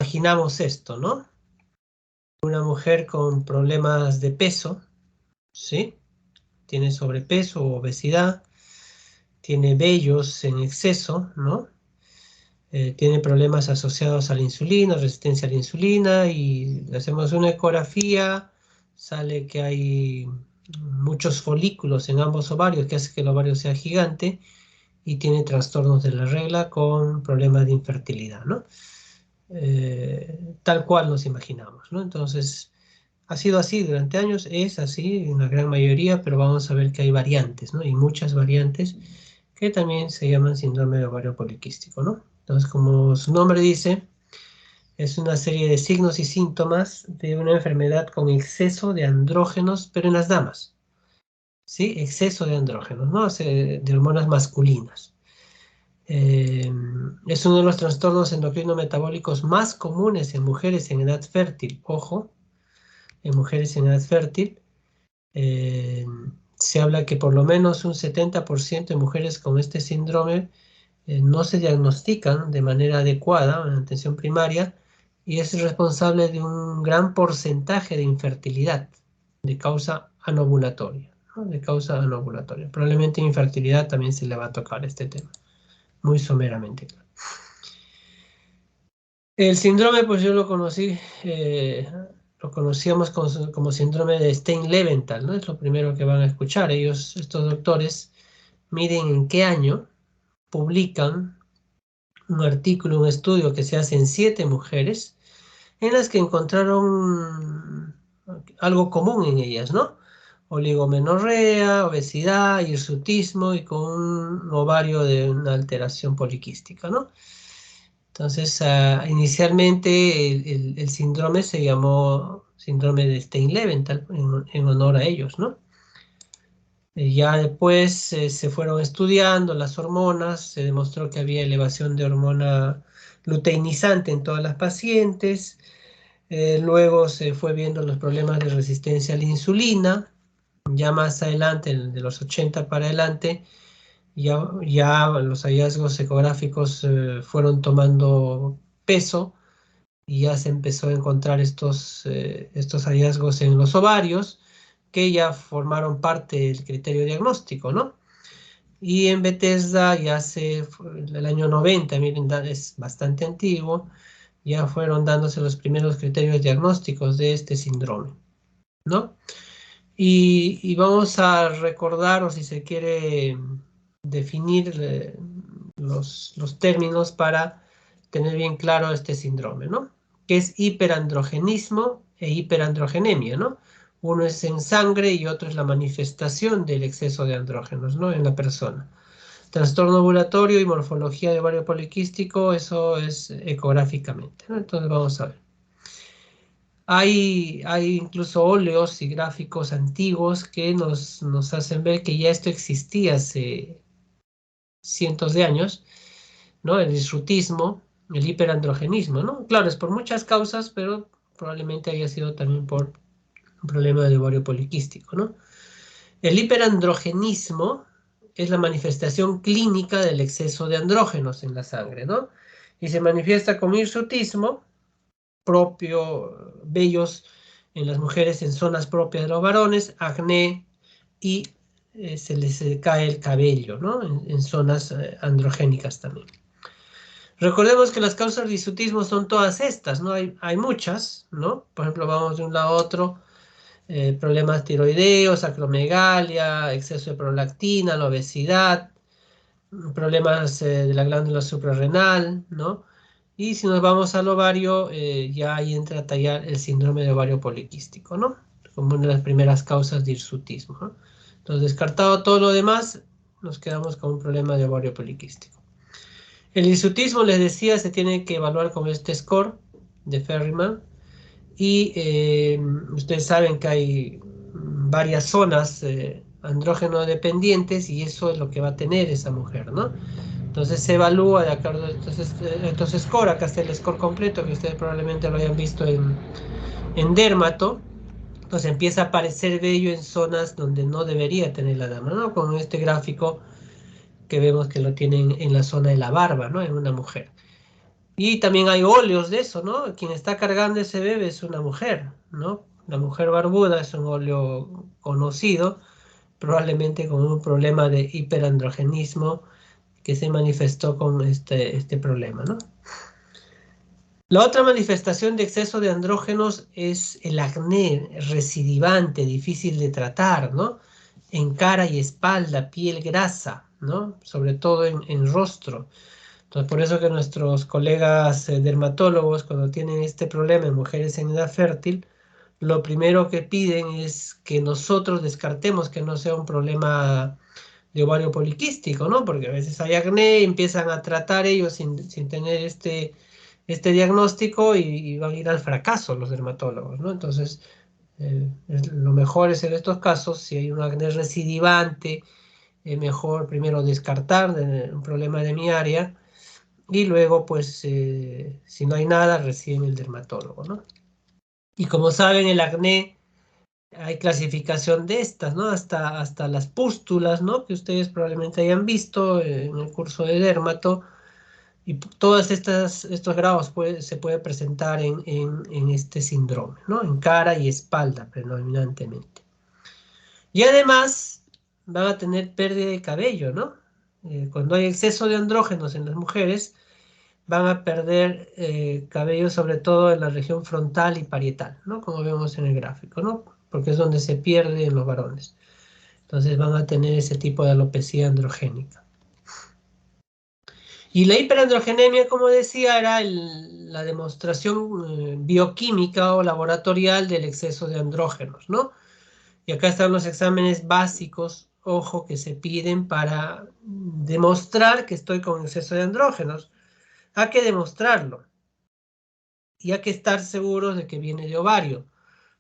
imaginamos esto, ¿no? Una mujer con problemas de peso, ¿sí? Tiene sobrepeso o obesidad, tiene vellos en exceso, ¿no? Tiene problemas asociados a la insulina, resistencia a la insulina, y le hacemos una ecografía, sale que hay muchos folículos en ambos ovarios, que hace que el ovario sea gigante, y tiene trastornos de la regla con problemas de infertilidad, ¿no? Tal cual nos imaginamos, ¿no? Entonces, ha sido así durante años, es así en la gran mayoría, pero vamos a ver que hay variantes, ¿no? Y muchas variantes que también se llaman síndrome de ovario poliquístico, ¿no? Entonces, como su nombre dice, es una serie de signos y síntomas de una enfermedad con exceso de andrógenos, pero en las damas, ¿sí? Exceso de andrógenos, ¿no? De hormonas masculinas. Es uno de los trastornos endocrino-metabólicos más comunes en mujeres en edad fértil. Ojo, en mujeres en edad fértil. Se habla que por lo menos un 70% de mujeres con este síndrome no se diagnostican de manera adecuada en atención primaria, y es responsable de un gran porcentaje de infertilidad de causa anovulatoria, ¿no? De causa anovulatoria. Probablemente infertilidad también se le va a tocar este tema, muy someramente. El síndrome, pues yo lo conocí, lo conocíamos como síndrome de Stein-Leventhal, ¿no? Es lo primero que van a escuchar. Ellos, estos doctores, miden en qué año publican un artículo, un estudio que se hace en 7 mujeres, en las que encontraron algo común en ellas, ¿no? Oligomenorrea, obesidad, hirsutismo y con un ovario de una alteración poliquística, ¿no? Entonces, inicialmente el síndrome se llamó síndrome de Stein-Leventhal en honor a ellos, ¿no? Ya después se fueron estudiando las hormonas, se demostró que había elevación de hormona luteinizante en todas las pacientes. Luego se fue viendo los problemas de resistencia a la insulina. Ya más adelante, de los 80 para adelante, ya los hallazgos ecográficos fueron tomando peso, y ya se empezó a encontrar estos hallazgos en los ovarios, que ya formaron parte del criterio diagnóstico, ¿no? Y en Bethesda el año 90, miren, es bastante antiguo, ya fueron dándose los primeros criterios diagnósticos de este síndrome, ¿no? Y vamos a recordar, o si se quiere definir los términos para tener bien claro este síndrome, ¿no? Que es hiperandrogenismo e hiperandrogenemia, ¿no? Uno es en sangre y otro es la manifestación del exceso de andrógenos, ¿no? En la persona. Trastorno ovulatorio y morfología de ovario poliquístico, eso es ecográficamente, ¿no? Entonces vamos a ver. Hay incluso óleos y gráficos antiguos que nos hacen ver que ya esto existía hace cientos de años, ¿no? El hirsutismo, el hiperandrogenismo, ¿no? Claro, es por muchas causas, pero probablemente haya sido también por un problema de ovario poliquístico, ¿no? El hiperandrogenismo es la manifestación clínica del exceso de andrógenos en la sangre, ¿no? Y se manifiesta como hirsutismo propio, vellos en las mujeres en zonas propias de los varones, acné, y se les cae el cabello, ¿no? En zonas androgénicas también. Recordemos que las causas de hirsutismo son todas estas, ¿no? Hay muchas, ¿no? Por ejemplo, vamos de un lado a otro, problemas tiroideos, acromegalia, exceso de prolactina, la obesidad, problemas de la glándula suprarrenal, ¿no? Y si nos vamos al ovario, ya ahí entra a tallar el síndrome de ovario poliquístico, ¿no? Como una de las primeras causas de hirsutismo, ¿no? Entonces, descartado todo lo demás, nos quedamos con un problema de ovario poliquístico. El hirsutismo, les decía, se tiene que evaluar con este score de Ferriman, y ustedes saben que hay varias zonas andrógeno dependientes, y eso es lo que va a tener esa mujer, ¿no? Entonces se evalúa de acuerdo a estos score. Acá está el score completo, que ustedes probablemente lo hayan visto en Dermato. Entonces empieza a aparecer vello en zonas donde no debería tener la dama, ¿no? Con este gráfico que vemos que lo tienen en la zona de la barba, ¿no? En una mujer. Y también hay óleos de eso, ¿no? Quien está cargando ese bebé es una mujer, ¿no? La mujer barbuda es un óleo conocido, probablemente con un problema de hiperandrogenismo que se manifestó con este problema, ¿no? La otra manifestación de exceso de andrógenos es el acné recidivante, difícil de tratar, ¿no? En cara y espalda, piel grasa, ¿no? Sobre todo en rostro. Entonces, por eso que nuestros colegas dermatólogos, cuando tienen este problema en mujeres en edad fértil, lo primero que piden es que nosotros descartemos que no sea un problema de ovario poliquístico, ¿no? Porque a veces hay acné, empiezan a tratar ellos sin tener este diagnóstico y van a ir al fracaso los dermatólogos, ¿no? Entonces, lo mejor es en estos casos, si hay un acné recidivante, es mejor primero descartar un problema de mi área y luego, pues, si no hay nada, reciben el dermatólogo, ¿no? Y como saben, el acné, hay clasificación de estas, ¿no? Hasta las pústulas, ¿no? Que ustedes probablemente hayan visto en el curso de dermato. Y todos estos grados se puede presentar en este síndrome, ¿no? En cara y espalda predominantemente. Y además van a tener pérdida de cabello, ¿no? Cuando hay exceso de andrógenos en las mujeres, van a perder cabello sobre todo en la región frontal y parietal, ¿no? Como vemos en el gráfico, ¿no? Porque es donde se pierde en los varones. Entonces van a tener ese tipo de alopecia androgénica. Y la hiperandrogenemia, como decía, era la demostración bioquímica o laboratorial del exceso de andrógenos, ¿no? Y acá están los exámenes básicos, ojo, que se piden para demostrar que estoy con exceso de andrógenos. Hay que demostrarlo y hay que estar seguros de que viene de ovario,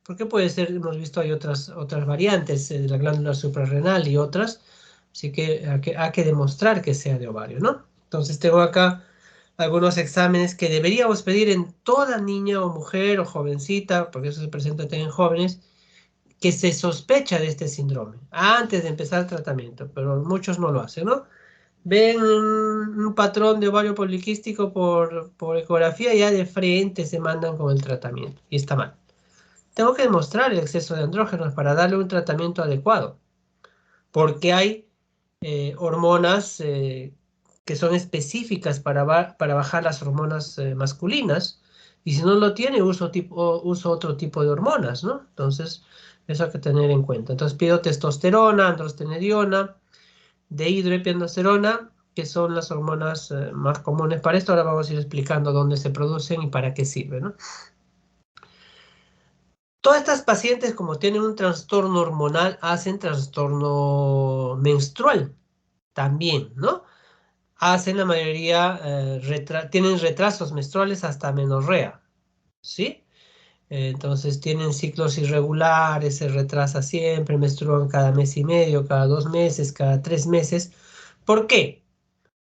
porque puede ser, hemos visto, hay otras variantes de la glándula suprarrenal y otras, así que hay que demostrar que sea de ovario, ¿no? Entonces tengo acá algunos exámenes que deberíamos pedir en toda niña o mujer o jovencita, porque eso se presenta también en jóvenes, que se sospecha de este síndrome antes de empezar el tratamiento, pero muchos no lo hacen, ¿no? Ven un patrón de ovario poliquístico por ecografía y ya de frente se mandan con el tratamiento y está mal. Tengo que demostrar el exceso de andrógenos para darle un tratamiento adecuado, porque hay hormonas que son específicas para bajar las hormonas masculinas, y si no lo tiene, uso otro tipo de hormonas, ¿no? Entonces, eso hay que tener en cuenta. Entonces, pido testosterona, androstenediona, dehidroepiandrosterona, que son las hormonas más comunes para esto. Ahora vamos a ir explicando dónde se producen y para qué sirven, ¿no? Todas estas pacientes, como tienen un trastorno hormonal, hacen trastorno menstrual también, ¿no? Hacen la mayoría, tienen retrasos menstruales hasta menorrea, ¿sí? Entonces tienen ciclos irregulares, se retrasa siempre, menstruan cada mes y medio, cada 2 meses, cada 3 meses. ¿Por qué?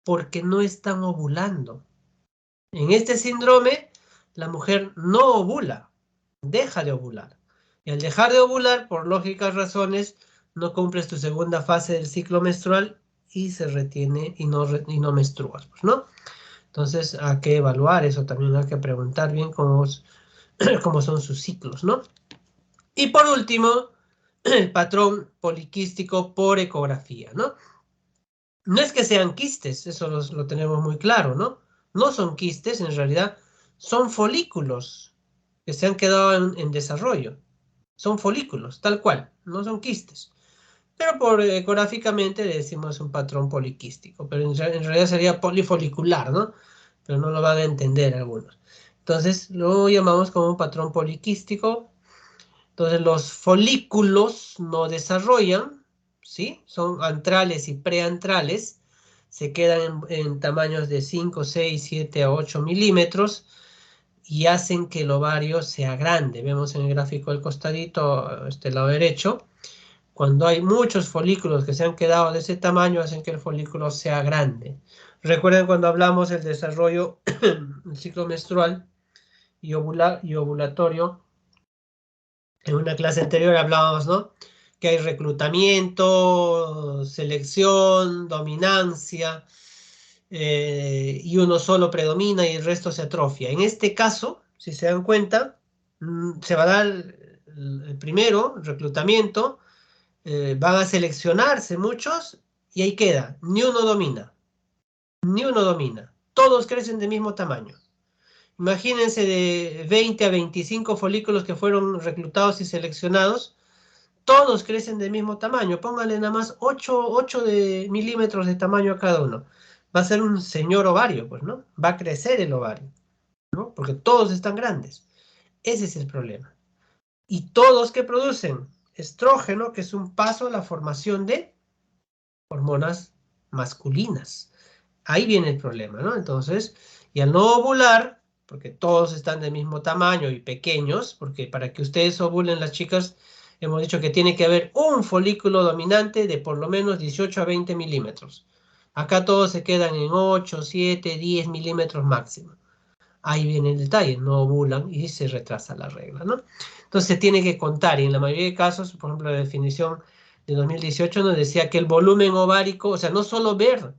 Porque no están ovulando. En este síndrome, la mujer no ovula, deja de ovular. Y al dejar de ovular, por lógicas razones, no cumples tu segunda fase del ciclo menstrual y se retiene y no menstruas, pues, ¿no? Entonces hay que evaluar eso también, hay que preguntar bien cómo son sus ciclos, ¿no? Y por último, el patrón poliquístico por ecografía, ¿no? No es que sean quistes, eso lo tenemos muy claro, ¿no? No son quistes, en realidad son folículos que se han quedado en desarrollo. Son folículos, tal cual, no son quistes. Pero ecográficamente le decimos un patrón poliquístico, pero en realidad sería polifolicular, ¿no? Pero no lo van a entender algunos. Entonces lo llamamos como un patrón poliquístico. Entonces los folículos no desarrollan, ¿sí? Son antrales y preantrales, se quedan en tamaños de 5, 6, 7 a 8 milímetros y hacen que el ovario sea grande. Vemos en el gráfico del costadito, este lado derecho, cuando hay muchos folículos que se han quedado de ese tamaño, hacen que el folículo sea grande. Recuerden cuando hablamos del desarrollo del ciclo menstrual y ovulatorio, en una clase anterior hablábamos, ¿no? Que hay reclutamiento, selección, dominancia. y uno solo predomina y el resto se atrofia. En este caso, si se dan cuenta, se va a dar el primero, reclutamiento, van a seleccionarse muchos y ahí queda, ni uno domina, ni uno domina. Todos crecen del mismo tamaño. Imagínense de 20 a 25 folículos que fueron reclutados y seleccionados, todos crecen del mismo tamaño. Pónganle nada más 8 milímetros de tamaño a cada uno. Va a ser un señor ovario, pues, ¿no? Va a crecer el ovario, ¿no? Porque todos están grandes. Ese es el problema. Y todos que producen estrógeno, que es un paso a la formación de hormonas masculinas. Ahí viene el problema, ¿no? Entonces, y al no ovular, porque todos están del mismo tamaño y pequeños, porque para que ustedes ovulen las chicas, hemos dicho que tiene que haber un folículo dominante de por lo menos 18 a 20 milímetros. Acá todos se quedan en 8, 7, 10 milímetros máximo. Ahí viene el detalle, no ovulan y se retrasa la regla, ¿no? Entonces se tiene que contar y en la mayoría de casos, por ejemplo, la definición de 2018 nos decía que el volumen ovárico, o sea, no solo ver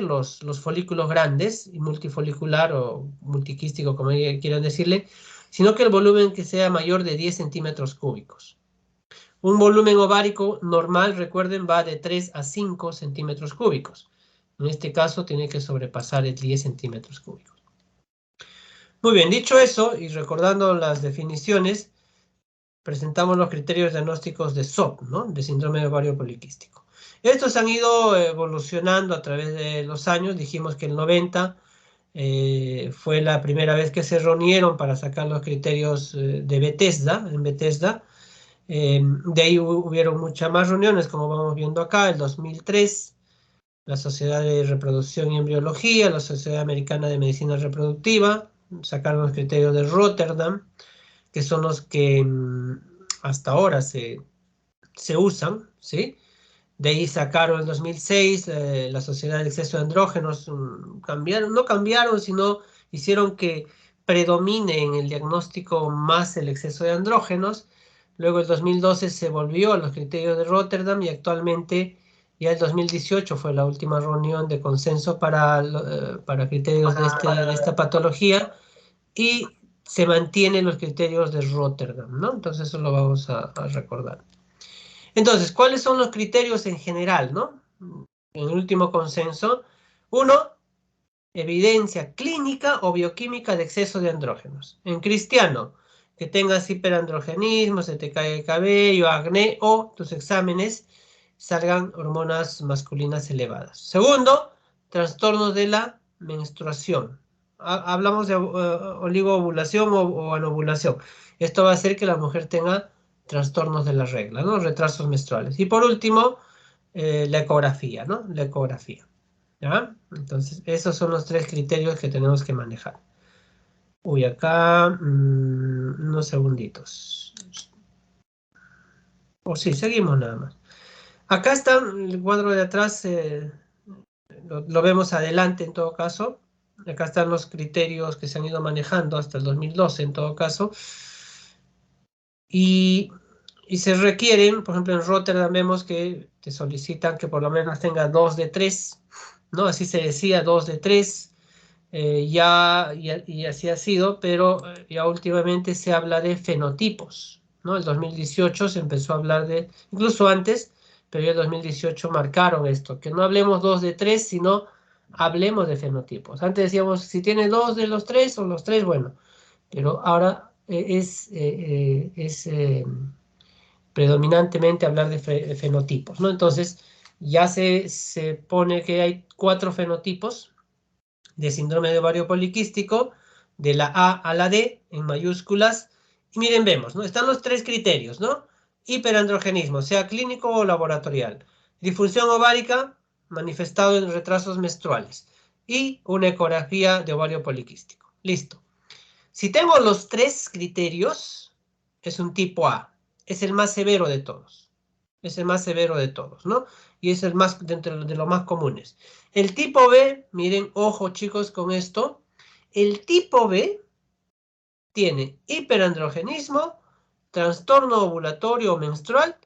los folículos grandes y multifolicular o multiquístico, como quieran decirle, sino que el volumen que sea mayor de 10 centímetros cúbicos. Un volumen ovárico normal, recuerden, va de 3 a 5 centímetros cúbicos. En este caso tiene que sobrepasar el 10 centímetros cúbicos. Muy bien, dicho eso, y recordando las definiciones, presentamos los criterios diagnósticos de SOP, ¿no? De síndrome de ovario poliquístico. Estos han ido evolucionando a través de los años. Dijimos que el 90 fue la primera vez que se reunieron para sacar los criterios de Bethesda, en Bethesda. De ahí hubieron muchas más reuniones, como vamos viendo acá, el 2003, la Sociedad de Reproducción y Embriología, la Sociedad Americana de Medicina Reproductiva, sacaron los criterios de Rotterdam, que son los que hasta ahora se usan, ¿sí? De ahí sacaron en 2006 la Sociedad de Exceso de Andrógenos, cambiaron, no cambiaron, sino hicieron que predomine en el diagnóstico más el exceso de andrógenos. Luego el 2012 se volvió a los criterios de Rotterdam y actualmente ya el 2018 fue la última reunión de consenso para criterios de esta patología y se mantienen los criterios de Rotterdam, ¿no? Entonces eso lo vamos a recordar. Entonces, ¿cuáles son los criterios en general, no? En el último consenso, uno, evidencia clínica o bioquímica de exceso de andrógenos. En cristiano, que tengas hiperandrogenismo, se te cae el cabello, acné o tus exámenes salgan hormonas masculinas elevadas. Segundo, trastornos de la menstruación. Hablamos de oligoovulación o anovulación. Esto va a hacer que la mujer tenga trastornos de la regla, ¿no? Retrasos menstruales. Y por último, la ecografía, ¿no? La ecografía. ¿Ya? Entonces, esos son los tres criterios que tenemos que manejar. Uy, acá, unos segunditos. O sí, seguimos nada más. Acá está el cuadro de atrás, lo vemos adelante en todo caso. Acá están los criterios que se han ido manejando hasta el 2012 en todo caso. Y se requieren, por ejemplo, en Rotterdam vemos que te solicitan que por lo menos tenga 2 de 3, ¿no? Así se decía, 2 de 3. Y así ha sido, pero ya últimamente se habla de fenotipos, ¿no? El 2018 se empezó a hablar de, incluso antes, pero ya el 2018 marcaron esto, que no hablemos 2 de 3, sino hablemos de fenotipos. Antes decíamos, si tiene 2 de los 3 o los 3, bueno, pero ahora es predominantemente hablar de fenotipos, ¿no? Entonces, ya se pone que hay 4 fenotipos de síndrome de ovario poliquístico, de la A a la D, en mayúsculas. Y miren, vemos, ¿no? Están los 3 criterios, ¿no? Hiperandrogenismo, sea clínico o laboratorial. Disfunción ovárica, manifestado en retrasos menstruales. Y una ecografía de ovario poliquístico. Listo. Si tengo los 3 criterios, es un tipo A. Es el más severo de todos. Es el más severo de todos, ¿no? Y es el más dentro de los más comunes. El tipo B, miren, ojo chicos con esto. El tipo B tiene hiperandrogenismo, trastorno ovulatorio o menstrual,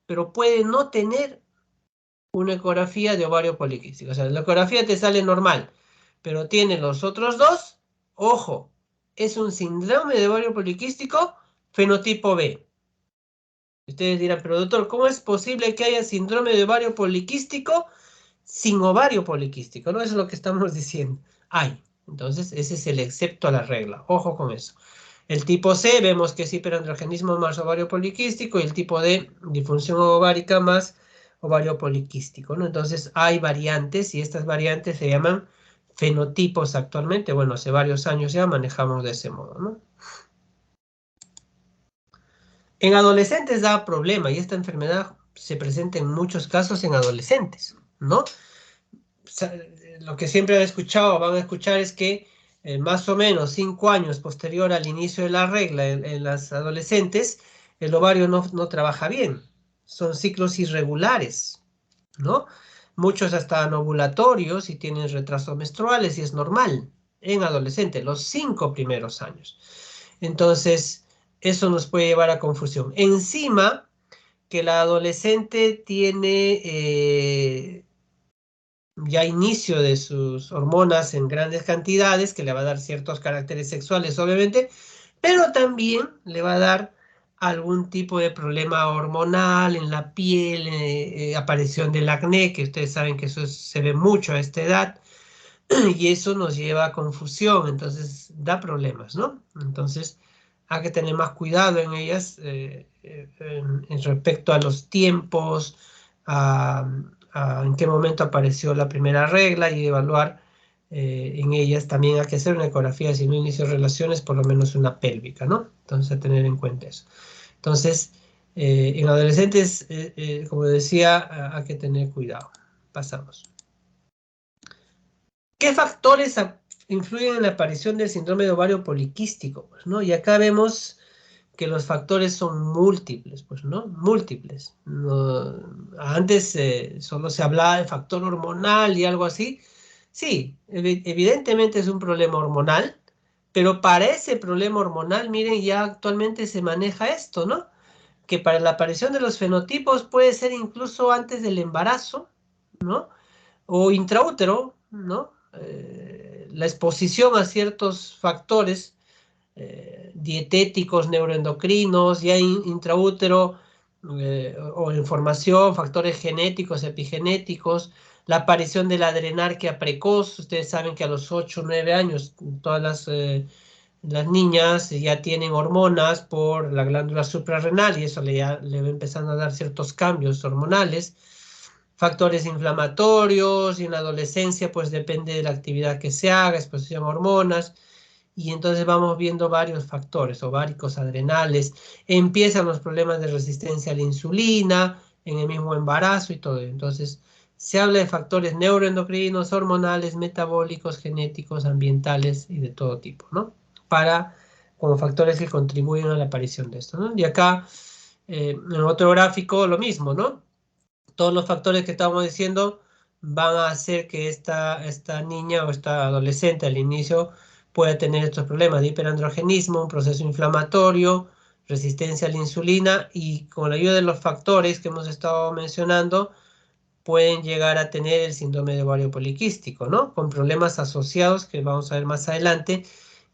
pero puede no tener una ecografía de ovario poliquístico. O sea, la ecografía te sale normal, pero tiene los otros dos. Ojo, es un síndrome de ovario poliquístico fenotipo B. Ustedes dirán, pero doctor, ¿cómo es posible que haya síndrome de ovario poliquístico sin ovario poliquístico? No, eso es lo que estamos diciendo. Hay. Entonces, ese es el excepto a la regla. Ojo con eso. El tipo C, vemos que es hiperandrogenismo más ovario poliquístico, y el tipo D, disfunción ovárica más ovario poliquístico, ¿no? Entonces, hay variantes, y estas variantes se llaman fenotipos actualmente. Bueno, hace varios años ya manejamos de ese modo, ¿no? En adolescentes da problema, y esta enfermedad se presenta en muchos casos en adolescentes, ¿no? Lo que siempre han escuchado o van a escuchar es que más o menos 5 años posterior al inicio de la regla en las adolescentes, el ovario no trabaja bien. Son ciclos irregulares, ¿no? Muchos hasta anovulatorios y tienen retrasos menstruales, y es normal en adolescentes, los 5 primeros años. Entonces, eso nos puede llevar a confusión. Encima, que la adolescente tiene ya inicio de sus hormonas en grandes cantidades, que le va a dar ciertos caracteres sexuales, obviamente, pero también le va a dar algún tipo de problema hormonal en la piel, aparición del acné, que ustedes saben que eso se ve mucho a esta edad, y eso nos lleva a confusión, entonces da problemas, ¿no? Entonces hay que tener más cuidado en ellas en respecto a los tiempos, a, en qué momento apareció la primera regla, y evaluar en ellas. También hay que hacer una ecografía si no inició relaciones, por lo menos una pélvica, ¿no? Entonces a tener en cuenta eso. Entonces, en adolescentes, como decía, hay que tener cuidado. Pasamos. ¿Qué factores influyen en la aparición del síndrome de ovario poliquístico? Pues, ¿no? Y acá vemos que los factores son múltiples, pues, ¿no? Múltiples. Antes solo se hablaba de factor hormonal y algo así. Sí, evidentemente es un problema hormonal, pero para ese problema hormonal, miren, ya actualmente se maneja esto, ¿no? Que para la aparición de los fenotipos puede ser incluso antes del embarazo, ¿no? O intraútero, ¿no? La exposición a ciertos factores dietéticos, neuroendocrinos, ya intraútero, o información, factores genéticos, epigenéticos, la aparición de la adrenarquia precoz. Ustedes saben que a los 8 o 9 años todas las niñas ya tienen hormonas por la glándula suprarrenal, y eso le va empezando a dar ciertos cambios hormonales. Factores inflamatorios, y en la adolescencia pues depende de la actividad que se haga, exposición a hormonas, y entonces vamos viendo varios factores ováricos, adrenales. Empiezan los problemas de resistencia a la insulina en el mismo embarazo y todo. Entonces se habla de factores neuroendocrinos, hormonales, metabólicos, genéticos, ambientales y de todo tipo, ¿no? Para, como factores que contribuyen a la aparición de esto, ¿no? Y acá, en otro gráfico, lo mismo, ¿no? Todos los factores que estamos diciendo van a hacer que esta niña o esta adolescente al inicio pueda tener estos problemas de hiperandrogenismo, un proceso inflamatorio, resistencia a la insulina, y con la ayuda de los factores que hemos estado mencionando, pueden llegar a tener el síndrome de ovario poliquístico, ¿no? Con problemas asociados que vamos a ver más adelante,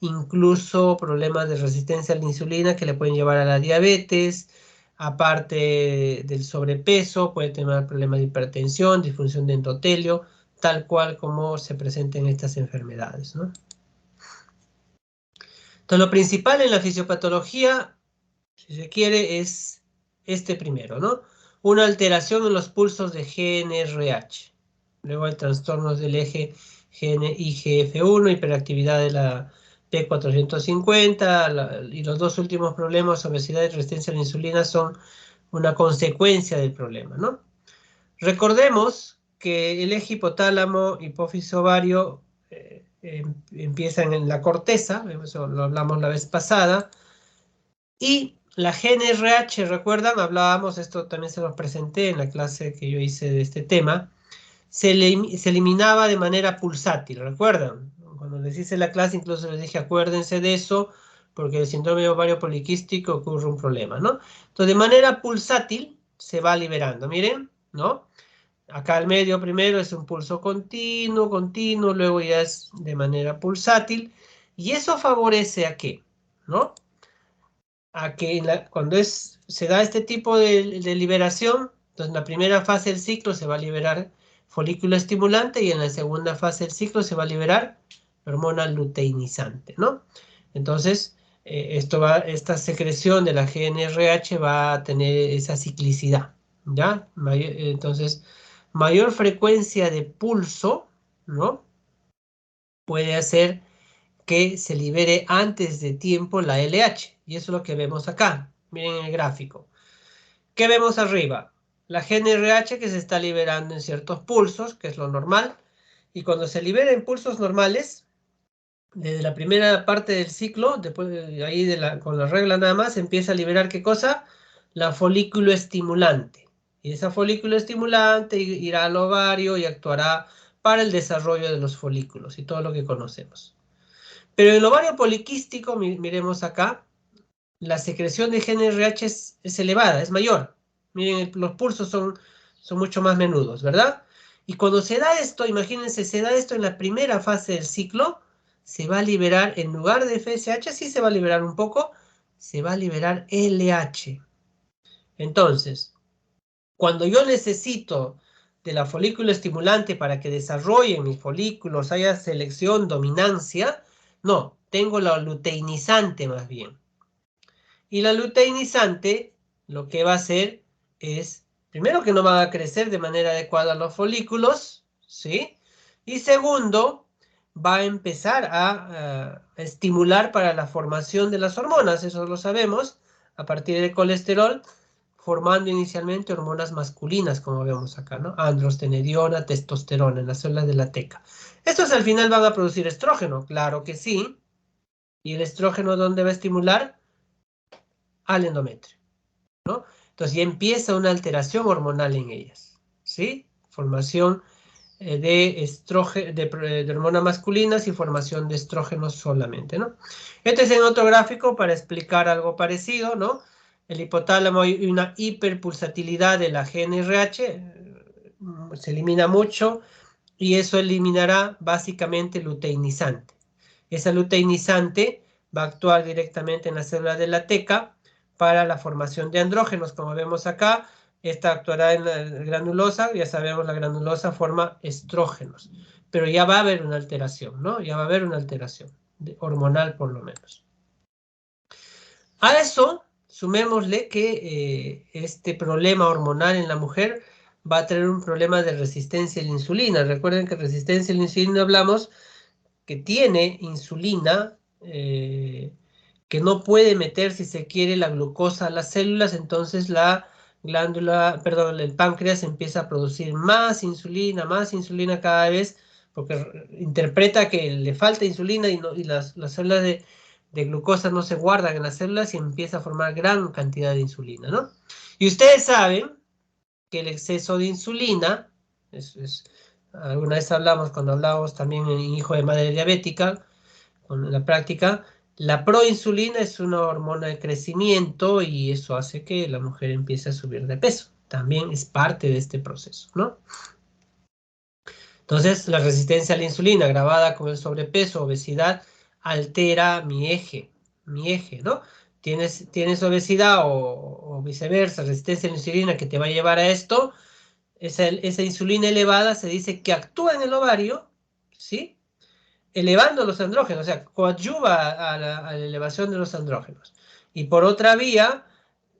incluso problemas de resistencia a la insulina que le pueden llevar a la diabetes. Aparte del sobrepeso, puede tener problemas de hipertensión, disfunción de endotelio, tal cual como se presentan estas enfermedades, ¿no? Entonces, lo principal en la fisiopatología, si se quiere, es este primero, ¿no? Una alteración en los pulsos de GNRH. Luego hay trastornos del eje GNIGF1, hiperactividad de la P450, y los dos últimos problemas, obesidad y resistencia a la insulina, son una consecuencia del problema, ¿no? Recordemos que el eje hipotálamo, hipófisis ovario empiezan en la corteza, eso lo hablamos la vez pasada, y la GNRH, ¿recuerdan? Hablábamos, esto también se los presenté en la clase que yo hice de este tema, se eliminaba de manera pulsátil, ¿recuerdan? Cuando les hice la clase incluso les dije, acuérdense de eso, porque el síndrome de ovario poliquístico ocurre un problema, ¿no? Entonces, de manera pulsátil se va liberando, miren, ¿no? Acá al medio primero es un pulso continuo, continuo, luego ya es de manera pulsátil. Y eso favorece ¿a qué? ¿No? A que cuando se da este tipo de liberación, entonces en la primera fase del ciclo se va a liberar folículo estimulante y en la segunda fase del ciclo se va a liberar hormona luteinizante, ¿no? Entonces, esta secreción de la GnRH va a tener esa ciclicidad, ¿ya? Entonces, mayor frecuencia de pulso, ¿no? Puede hacer que se libere antes de tiempo la LH. Y eso es lo que vemos acá. Miren el gráfico. ¿Qué vemos arriba? La GnRH que se está liberando en ciertos pulsos, que es lo normal. Y cuando se libera en pulsos normales, desde la primera parte del ciclo, después de ahí con la regla nada más, empieza a liberar ¿qué cosa? La folículo estimulante. Y esa folículo estimulante irá al ovario y actuará para el desarrollo de los folículos y todo lo que conocemos. Pero en el ovario poliquístico, miremos acá, la secreción de GnRH es elevada, es mayor. Miren, los pulsos son mucho más menudos, ¿verdad? Y cuando se da esto, imagínense, se da esto en la primera fase del ciclo, se va a liberar, en lugar de FSH, sí se va a liberar un poco, se va a liberar LH. Entonces, cuando yo necesito de la folículo estimulante para que desarrollen mis folículos, haya selección, dominancia, no, tengo la luteinizante más bien. Y la luteinizante lo que va a hacer es, primero que no van a crecer de manera adecuada los folículos, ¿sí? Y segundo, va a empezar a estimular para la formación de las hormonas, eso lo sabemos, a partir del colesterol, formando inicialmente hormonas masculinas, como vemos acá, ¿no? Androstenediona, testosterona en las células de la teca. Estos al final van a producir estrógeno, claro que sí. ¿Y el estrógeno dónde va a estimular? Al endometrio, ¿no? Entonces ya empieza una alteración hormonal en ellas, ¿sí? Formación de hormonas masculinas y formación de estrógenos solamente, ¿no? Este es en otro gráfico para explicar algo parecido, ¿no? El hipotálamo hay una hiperpulsatilidad de la GnRH, se elimina mucho y eso eliminará básicamente luteinizante. Esa luteinizante va a actuar directamente en las células de la teca para la formación de andrógenos, como vemos acá. Esta actuará en la granulosa, ya sabemos la granulosa forma estrógenos, pero ya va a haber una alteración, ¿no? Ya va a haber una alteración, hormonal por lo menos. A eso sumémosle que este problema hormonal en la mujer va a tener un problema de resistencia a la insulina. Recuerden que resistencia a la insulina hablamos que tiene insulina, que no puede meter, si se quiere, la glucosa a las células, entonces la glándula, perdón, el páncreas empieza a producir más insulina cada vez, porque interpreta que le falta insulina y las células de glucosa no se guardan en las células y empieza a formar gran cantidad de insulina, ¿no? Y ustedes saben que el exceso de insulina, alguna vez hablamos, cuando hablábamos también en hijo de madre diabética, con la práctica, la proinsulina es una hormona de crecimiento y eso hace que la mujer empiece a subir de peso. También es parte de este proceso, ¿no? Entonces, la resistencia a la insulina agravada con el sobrepeso, obesidad, altera mi eje, ¿no? Tienes obesidad o viceversa, resistencia a la insulina que te va a llevar a esto, esa insulina elevada se dice que actúa en el ovario, ¿sí? Elevando los andrógenos, o sea, coadyuva a la elevación de los andrógenos. Y por otra vía,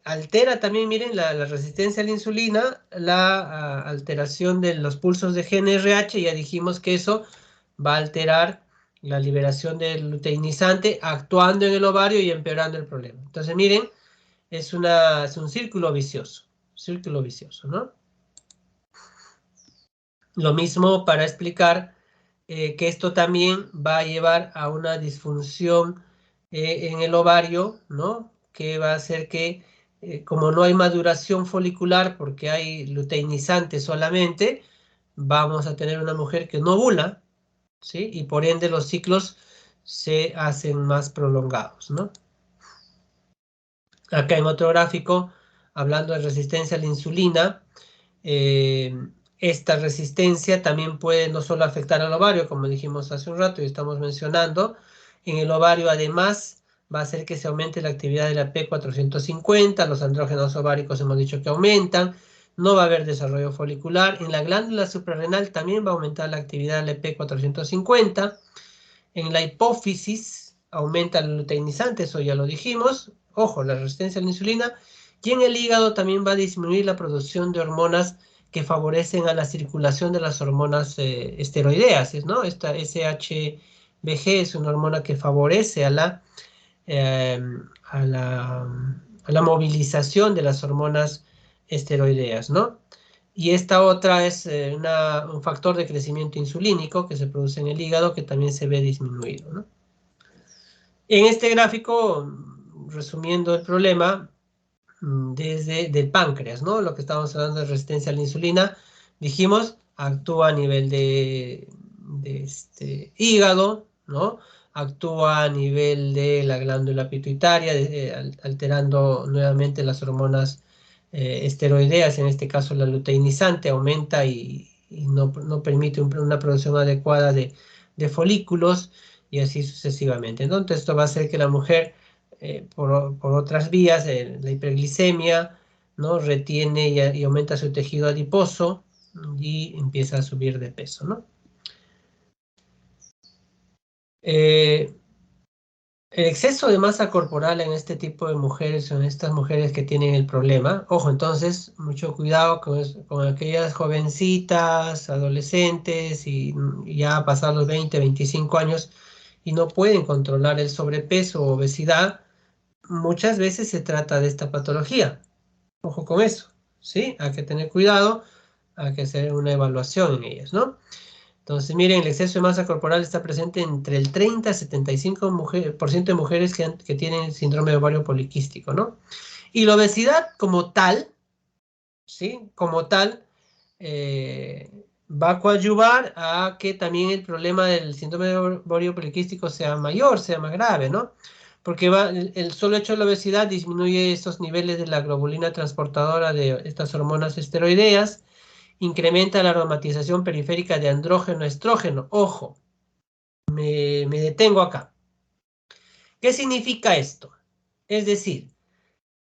altera también, miren, la resistencia a la insulina, la alteración de los pulsos de GnRH, ya dijimos que eso va a alterar la liberación del luteinizante, actuando en el ovario y empeorando el problema. Entonces, miren, es un círculo vicioso, ¿no? Lo mismo para explicar que esto también va a llevar a una disfunción en el ovario, ¿no? Que va a hacer que, como no hay maduración folicular porque hay luteinizante solamente, vamos a tener una mujer que no ovula, ¿sí? Y por ende los ciclos se hacen más prolongados, ¿no? Acá en otro gráfico, hablando de resistencia a la insulina, Esta resistencia también puede no solo afectar al ovario, como dijimos hace un rato y estamos mencionando, en el ovario además va a hacer que se aumente la actividad de la P450, los andrógenos ováricos hemos dicho que aumentan, no va a haber desarrollo folicular, en la glándula suprarrenal también va a aumentar la actividad de la P450, en la hipófisis aumenta el luteinizante, eso ya lo dijimos, ojo, la resistencia a la insulina, y en el hígado también va a disminuir la producción de hormonas que favorecen a la circulación de las hormonas esteroideas, ¿no? Esta SHBG es una hormona que favorece eh, a la, a la movilización de las hormonas esteroideas, ¿no? Y esta otra es un factor de crecimiento insulínico que se produce en el hígado que también se ve disminuido, ¿no? En este gráfico, resumiendo el problema, desde del páncreas, ¿no? Lo que estábamos hablando de resistencia a la insulina, dijimos, actúa a nivel de hígado, ¿no? Actúa a nivel de la glándula pituitaria, alterando nuevamente las hormonas esteroideas, en este caso la luteinizante, aumenta y no permite una producción adecuada de folículos y así sucesivamente. Entonces, esto va a hacer que la mujer por otras vías, la hiperglicemia, ¿no? Retiene y aumenta su tejido adiposo y empieza a subir de peso, ¿no? El exceso de masa corporal en este tipo de mujeres, o en estas mujeres que tienen el problema, ojo, entonces, mucho cuidado con aquellas jovencitas, adolescentes y ya pasados los 20, 25 años y no pueden controlar el sobrepeso o obesidad. Muchas veces se trata de esta patología. Ojo con eso, ¿sí? Hay que tener cuidado, hay que hacer una evaluación en ellas, ¿no? Entonces, miren, el exceso de masa corporal está presente entre el 30 y 75% de mujeres que tienen síndrome de ovario poliquístico, ¿no? Y la obesidad como tal, ¿sí? Como tal, va a coadyuvar a que también el problema del síndrome de ovario poliquístico sea mayor, sea más grave, ¿no? Porque el solo hecho de la obesidad disminuye estos niveles de la globulina transportadora de estas hormonas esteroideas, incrementa la aromatización periférica de andrógeno a estrógeno. Ojo, me detengo acá. ¿Qué significa esto? Es decir,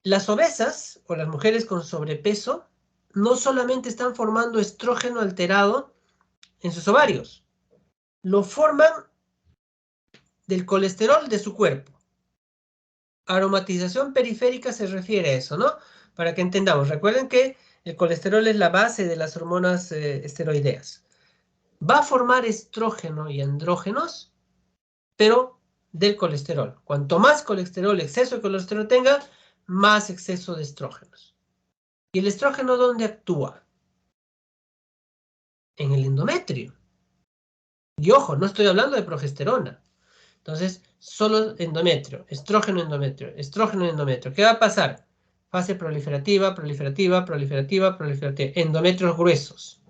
las obesas o las mujeres con sobrepeso no solamente están formando estrógeno alterado en sus ovarios, lo forman del colesterol de su cuerpo. Aromatización periférica se refiere a eso, ¿no? Para que entendamos, recuerden que el colesterol es la base de las hormonas esteroideas. Va a formar estrógeno y andrógenos, pero del colesterol. Cuanto más colesterol, exceso de colesterol tenga, más exceso de estrógenos. ¿Y el estrógeno dónde actúa? En el endometrio. Y ojo, no estoy hablando de progesterona. Entonces, solo endometrio, estrógeno endometrio. ¿Qué va a pasar? Fase proliferativa, proliferativa, proliferativa, proliferativa. Endometrios gruesos.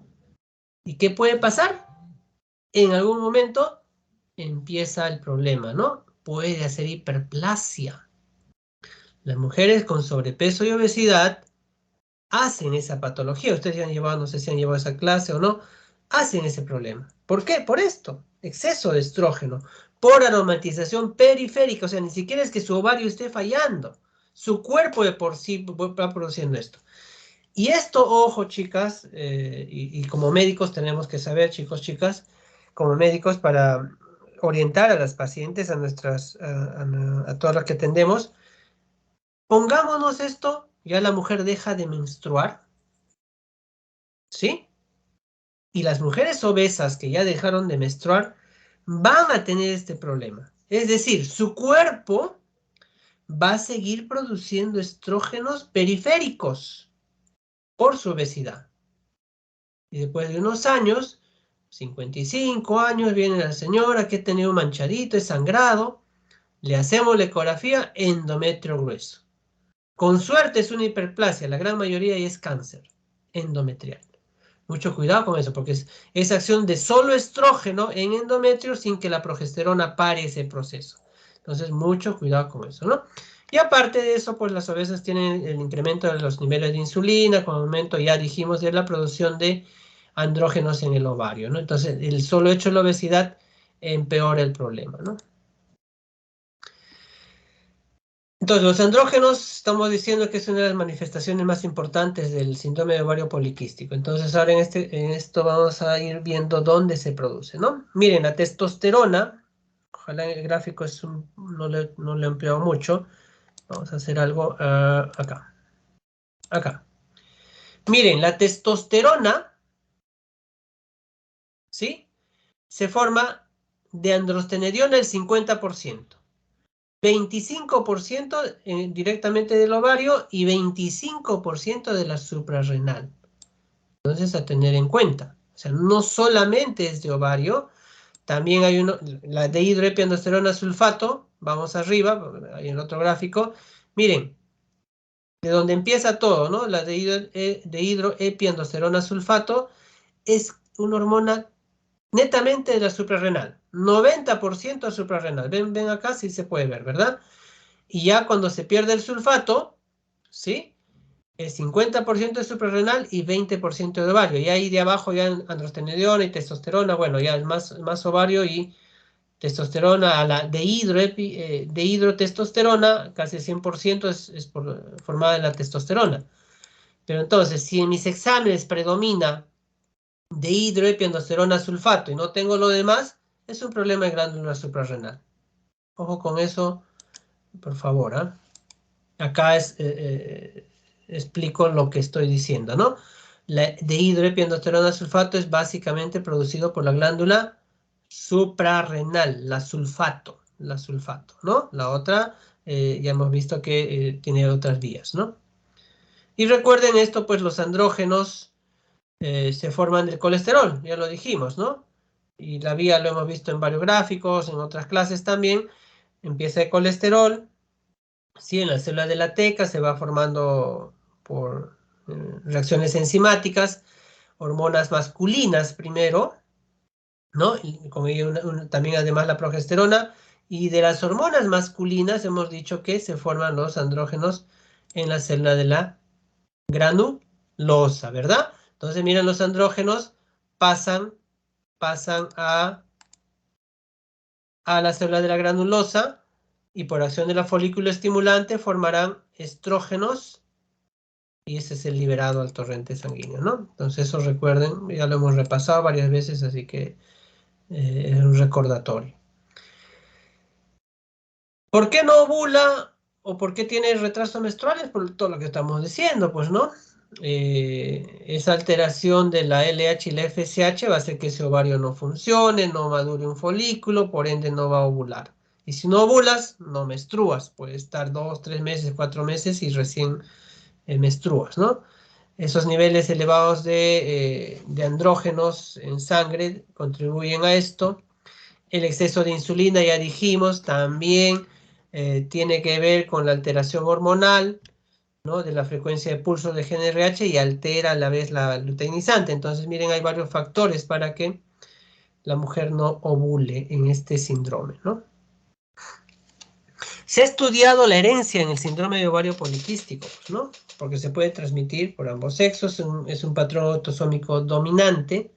¿Y qué puede pasar? En algún momento empieza el problema, ¿no? Puede hacer hiperplasia. Las mujeres con sobrepeso y obesidad hacen esa patología. Ustedes ya han llevado, no sé si han llevado esa clase o no, hacen ese problema. ¿Por qué? Por esto, exceso de estrógeno, por aromatización periférica, o sea, ni siquiera es que su ovario esté fallando, su cuerpo de por sí va produciendo esto. Y esto, ojo, chicas, y como médicos tenemos que saber, chicos, chicas, como médicos para orientar a las pacientes, a todas las que atendemos, pongámonos esto, ya la mujer deja de menstruar, ¿sí? Y las mujeres obesas que ya dejaron de menstruar van a tener este problema. Es decir, su cuerpo va a seguir produciendo estrógenos periféricos por su obesidad. Y después de unos años, 55 años, viene la señora que ha tenido un manchadito, es sangrado, le hacemos la ecografía, endometrio grueso. Con suerte es una hiperplasia, la gran mayoría es cáncer endometrial. Mucho cuidado con eso, porque es acción de solo estrógeno en endometrio sin que la progesterona pare ese proceso. Entonces, mucho cuidado con eso, ¿no? Y aparte de eso, pues las obesas tienen el incremento de los niveles de insulina, con aumento, ya dijimos, de la producción de andrógenos en el ovario, ¿no? Entonces, el solo hecho de la obesidad empeora el problema, ¿no? Entonces, los andrógenos, estamos diciendo que es una de las manifestaciones más importantes del síndrome de ovario poliquístico. Entonces, ahora en esto vamos a ir viendo dónde se produce, ¿no? Miren, la testosterona, ojalá el gráfico no lo he ampliado mucho. Vamos a hacer algo acá. Acá. Miren, la testosterona, ¿sí? Se forma de androstenediona el 50%. 25% directamente del ovario y 25% de la suprarrenal. Entonces, a tener en cuenta. O sea, no solamente es de ovario, también hay la dehidroepiandrosterona sulfato, vamos arriba, hay en otro gráfico. Miren, de donde empieza todo, ¿no? La dehidroepiandrosterona sulfato es una hormona netamente de la suprarrenal. 90% suprarrenal. Ven acá si se puede ver, ¿verdad? Y ya cuando se pierde el sulfato, ¿sí? El 50% es suprarrenal y 20% de ovario. Y ahí de abajo ya androstenediona y testosterona, bueno, ya es más ovario y testosterona a la dehidrotestosterona, casi el 100% es formada en la testosterona. Pero entonces, si en mis exámenes predomina dehidroepiandrosterona sulfato y no tengo lo demás, es un problema de glándula suprarrenal. Ojo con eso, por favor, ¿eh? Acá explico lo que estoy diciendo, ¿no? La dehidroepiandrosterona sulfato es básicamente producido por la glándula suprarrenal, la sulfato, ¿no? La otra, ya hemos visto que tiene otras vías, ¿no? Y recuerden esto, pues los andrógenos se forman del colesterol, ya lo dijimos, ¿no? Y la vía lo hemos visto en varios gráficos, en otras clases también. Empieza el colesterol, sí, en las células de la teca se va formando por reacciones enzimáticas, hormonas masculinas primero, ¿no? Y con ello también además la progesterona. Y de las hormonas masculinas hemos dicho que se forman los andrógenos en la célula de la granulosa, ¿verdad? Entonces, miren, los andrógenos pasan a la célula de la granulosa y por acción de la folículo estimulante formarán estrógenos y ese es el liberado al torrente sanguíneo, ¿no? Entonces, eso recuerden, ya lo hemos repasado varias veces, así que es un recordatorio. ¿Por qué no ovula o por qué tiene retraso menstruales? Por todo lo que estamos diciendo, pues, ¿no? Esa alteración de la LH y la FSH va a hacer que ese ovario no funcione, no madure un folículo, por ende no va a ovular. Y si no ovulas, no menstruas. Puede estar 2, 3 meses, 4 meses y recién menstruas, ¿no? Esos niveles elevados de andrógenos en sangre contribuyen a esto. El exceso de insulina, ya dijimos, también tiene que ver con la alteración hormonal, ¿no? De la frecuencia de pulso de GnRH y altera a la vez la luteinizante. Entonces, miren, hay varios factores para que la mujer no ovule en este síndrome, ¿no? Se ha estudiado la herencia en el síndrome de ovario poliquístico, ¿no? Porque se puede transmitir por ambos sexos, es un patrón autosómico dominante,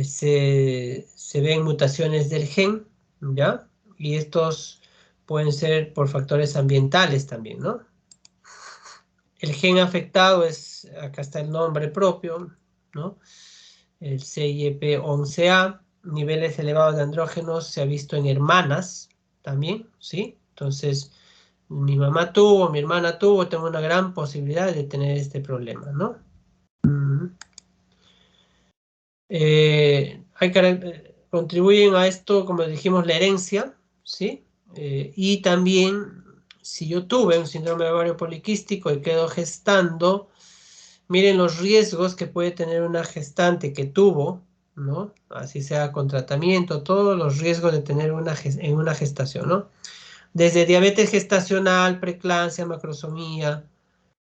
se ven mutaciones del gen, ¿ya? Y estos pueden ser por factores ambientales también, ¿no? El gen afectado es, acá está el nombre propio, ¿no? El CYP11A, niveles elevados de andrógenos se ha visto en hermanas también, ¿sí? Entonces, mi mamá tuvo, mi hermana tuvo, tengo una gran posibilidad de tener este problema, ¿no? Contribuyen a esto, como dijimos, la herencia, ¿sí? Y también, si yo tuve un síndrome de ovario poliquístico y quedo gestando, miren los riesgos que puede tener una gestante que tuvo, ¿no? Así sea con tratamiento, todos los riesgos de tener en una gestación, ¿no? Desde diabetes gestacional, preeclampsia, macrosomía,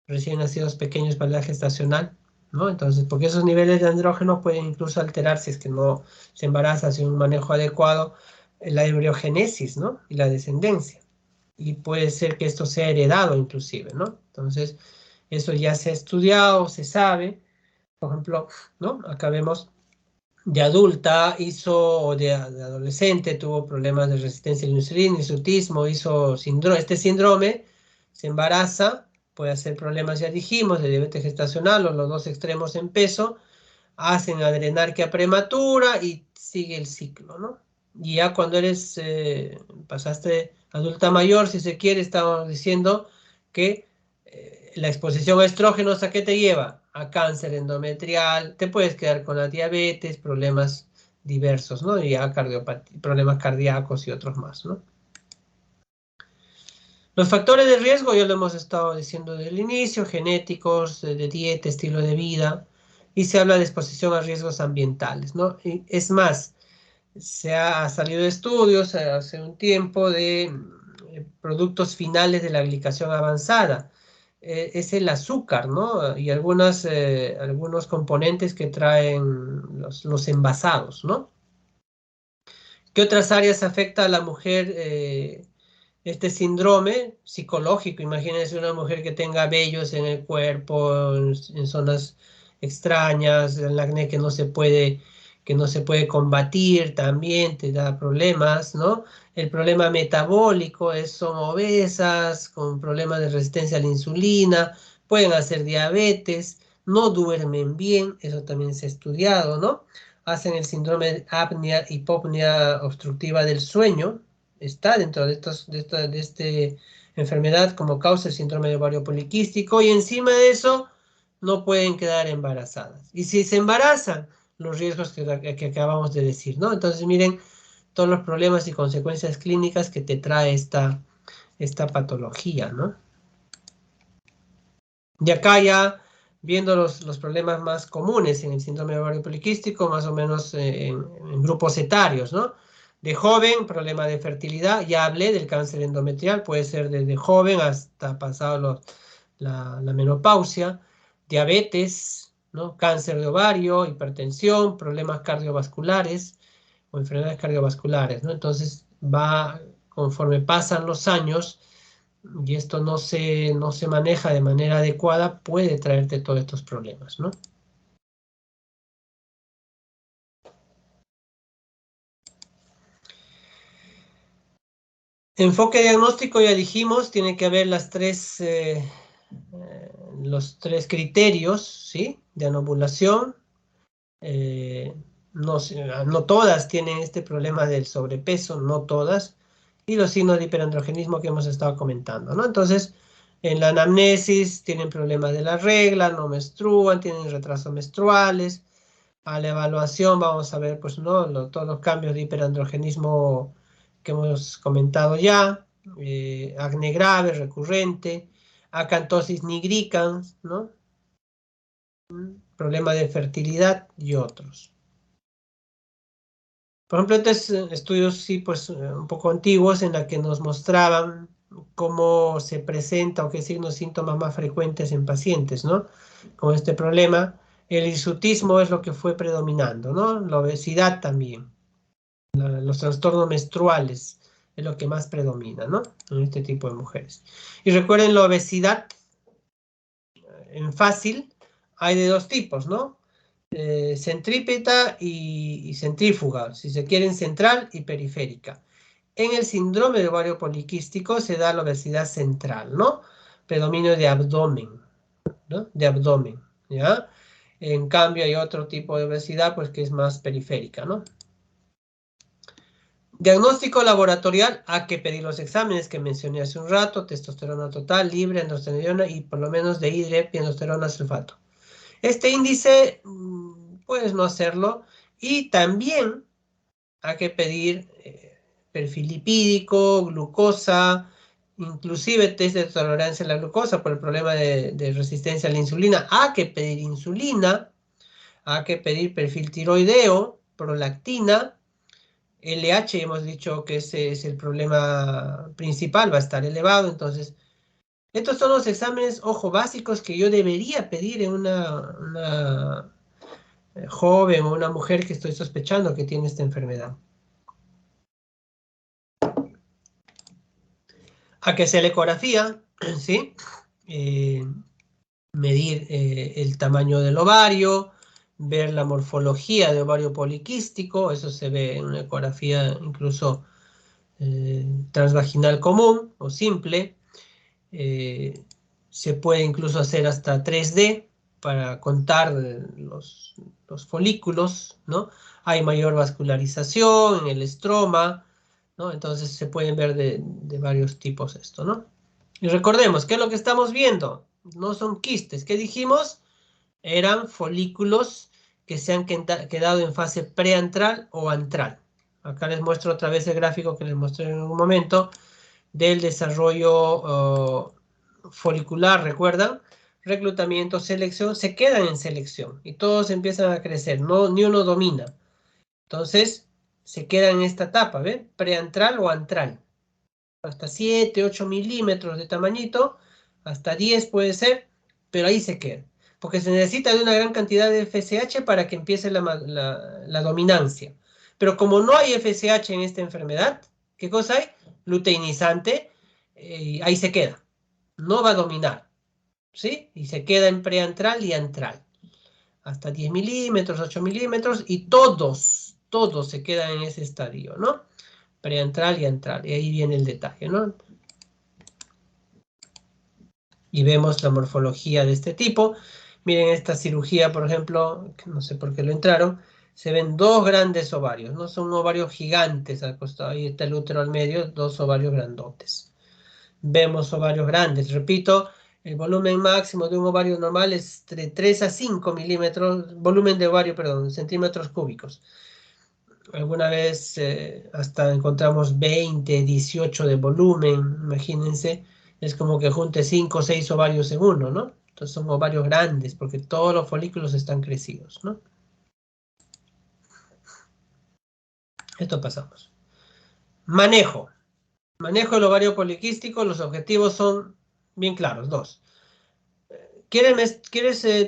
recién nacidos pequeños para la gestacional, ¿no? Entonces, porque esos niveles de andrógeno pueden incluso alterar si es que no se embaraza sin un manejo adecuado, la embriogénesis, ¿no? Y la descendencia. Y puede ser que esto sea heredado inclusive, ¿no? Entonces, eso ya se ha estudiado, se sabe, Por ejemplo, ¿no? Acá vemos de adulta o de adolescente tuvo problemas de resistencia a la insulina, hirsutismo, este síndrome, se embaraza, puede hacer problemas, ya dijimos, de diabetes gestacional o los dos extremos en peso, hacen adrenarquia prematura y sigue el ciclo, ¿no? Y ya cuando pasaste adulta mayor, si se quiere, estamos diciendo que la exposición a estrógenos, ¿a qué te lleva? A cáncer endometrial, te puedes quedar con la diabetes, problemas diversos, ¿no? Y a problemas cardíacos y otros más, ¿no? Los factores de riesgo, ya lo hemos estado diciendo desde el inicio, genéticos, de dieta, estilo de vida, y se habla de exposición a riesgos ambientales, ¿no? Y es más, se ha salido estudios hace un tiempo de productos finales de la glicación avanzada. Es el azúcar, ¿no? Y algunos componentes que traen los envasados, ¿no? ¿Qué otras áreas afecta a la mujer este síndrome psicológico? Imagínense una mujer que tenga vellos en el cuerpo, en zonas extrañas, el acné que no se puede combatir, también te da problemas, ¿no? El problema metabólico son obesas, con problemas de resistencia a la insulina, pueden hacer diabetes, no duermen bien, eso también se ha estudiado, ¿no? Hacen el síndrome de apnea, hipopnea obstructiva del sueño, está dentro de esta enfermedad como causa el síndrome de ovario poliquístico, y encima de eso no pueden quedar embarazadas. Y si se embarazan, los riesgos que acabamos de decir, ¿no? Entonces miren todos los problemas y consecuencias clínicas que te trae esta patología, ¿no? De acá ya viendo los problemas más comunes en el síndrome de ovario poliquístico, más o menos en grupos etarios, ¿no? De joven, problema de fertilidad, ya hablé del cáncer endometrial, puede ser desde joven hasta pasado la menopausia, diabetes, ¿no? Cáncer de ovario, hipertensión, problemas cardiovasculares o enfermedades cardiovasculares, ¿no? Entonces conforme pasan los años, y esto no se maneja de manera adecuada, puede traerte todos estos problemas, ¿no? Enfoque diagnóstico, ya dijimos, tiene que haber los tres criterios, ¿sí? De anovulación. Eh, no todas tienen este problema del sobrepeso, no todas, y los signos de hiperandrogenismo que hemos estado comentando, ¿no? Entonces, en la anamnesis tienen problemas de la regla, no menstruan, tienen retrasos menstruales. A la evaluación vamos a ver, pues, ¿no? Todos los cambios de hiperandrogenismo que hemos comentado ya, acné grave, recurrente, acantosis nigricans, ¿no? Problema de fertilidad y otros. Por ejemplo, estos estudios, sí, pues un poco antiguos, en la que nos mostraban cómo se presenta o qué signos, síntomas más frecuentes en pacientes, ¿no? Con este problema. El hirsutismo es lo que fue predominando, ¿no? La obesidad también. Los trastornos menstruales es lo que más predomina, ¿no? En este tipo de mujeres. Y recuerden, la obesidad en fácil hay de dos tipos, ¿no? Centrípeta y centrífuga, si se quieren, central y periférica. En el síndrome de ovario poliquístico se da la obesidad central, ¿no? Predominio de abdomen, ¿no? De abdomen, ¿ya? En cambio hay otro tipo de obesidad, pues que es más periférica, ¿no? Diagnóstico laboratorial, hay que pedir los exámenes que mencioné hace un rato, testosterona total, libre, androstenediona y por lo menos de hidrep y androsterona sulfato. Este índice, puedes no hacerlo, y también hay que pedir perfil lipídico, glucosa, inclusive test de tolerancia a la glucosa por el problema de resistencia a la insulina. Hay que pedir insulina, hay que pedir perfil tiroideo, prolactina, LH, hemos dicho que ese es el problema principal, va a estar elevado. Entonces, estos son los exámenes, ojo, básicos que yo debería pedir en una joven o una mujer que estoy sospechando que tiene esta enfermedad. A que sea la ecografía, ¿sí? medir el tamaño del ovario, ver la morfología de ovario poliquístico, eso se ve en una ecografía incluso transvaginal común o simple. Se puede incluso hacer hasta 3D para contar los folículos, ¿no? Hay mayor vascularización en el estroma, ¿no? Entonces se pueden ver de varios tipos esto, ¿no? Y recordemos, ¿qué es lo que estamos viendo? No son quistes. ¿Qué dijimos? Eran folículos que se han quedado en fase preantral o antral. Acá les muestro otra vez el gráfico que les mostré en un momento del desarrollo folicular, ¿recuerdan? Reclutamiento, selección, se quedan en selección y todos empiezan a crecer, no, ni uno domina. Entonces, se quedan en esta etapa, ¿ven? Preantral o antral. Hasta 7, 8 milímetros de tamañito, hasta 10 puede ser, pero ahí se queda. Porque se necesita de una gran cantidad de FSH para que empiece la dominancia. Pero como no hay FSH en esta enfermedad, ¿qué cosa hay? Luteinizante, ahí se queda. No va a dominar, ¿sí? Y se queda en preantral y antral. Hasta 10 milímetros, 8 milímetros, y todos se quedan en ese estadio, ¿no? Preantral y antral. Y ahí viene el detalle, ¿no? Y vemos la morfología de este tipo. Miren esta cirugía, por ejemplo, que no sé por qué lo entraron, se ven dos grandes ovarios, no son ovarios gigantes al costado, ahí está el útero al medio, dos ovarios grandotes. Vemos ovarios grandes, repito, el volumen máximo de un ovario normal es de 3 a 5 milímetros, volumen de ovario, perdón, centímetros cúbicos. Alguna vez hasta encontramos 20, 18 de volumen, imagínense, es como que junte 5 o 6 ovarios en uno, ¿no? Entonces son ovarios grandes porque todos los folículos están crecidos, ¿no? Esto pasamos. Manejo. Manejo del ovario poliquístico, los objetivos son bien claros, dos. ¿Quieres